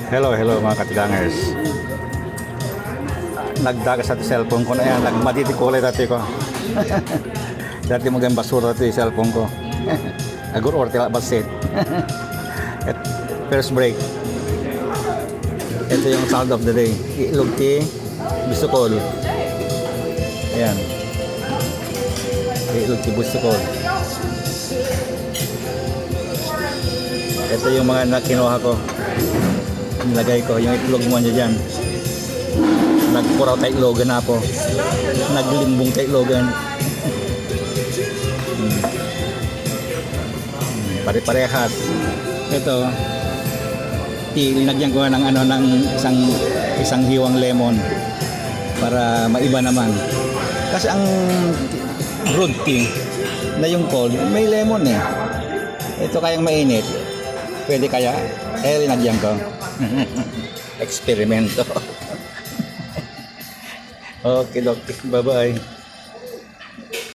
Hello, hello mga katigangers. Nagdaga sa cellphone ko na yan. Nagmaditikulay dati ko. Dati magang basura dati yung cellphone ko. Agur or tila basit. First break. Ito yung sound of the day. Ilog ti Bisukol. Ayan. Ilog ti Bisukol. Ito yung mga nakinuha ko. Nilagay ko yung itlog mo niya dyan. Nagpuraw tayo itlogan na po. Naglimbong tayo itlogan. Pare-parehas. Ito, linagyan ko ng ano ng isang hiwang lemon para maiba naman. Kasi ang brewed tea na yung cold, may lemon eh. Ito kayang mainit. Pwede kaya? Linagyan ko. Eksperimento. Okay, bye-bye.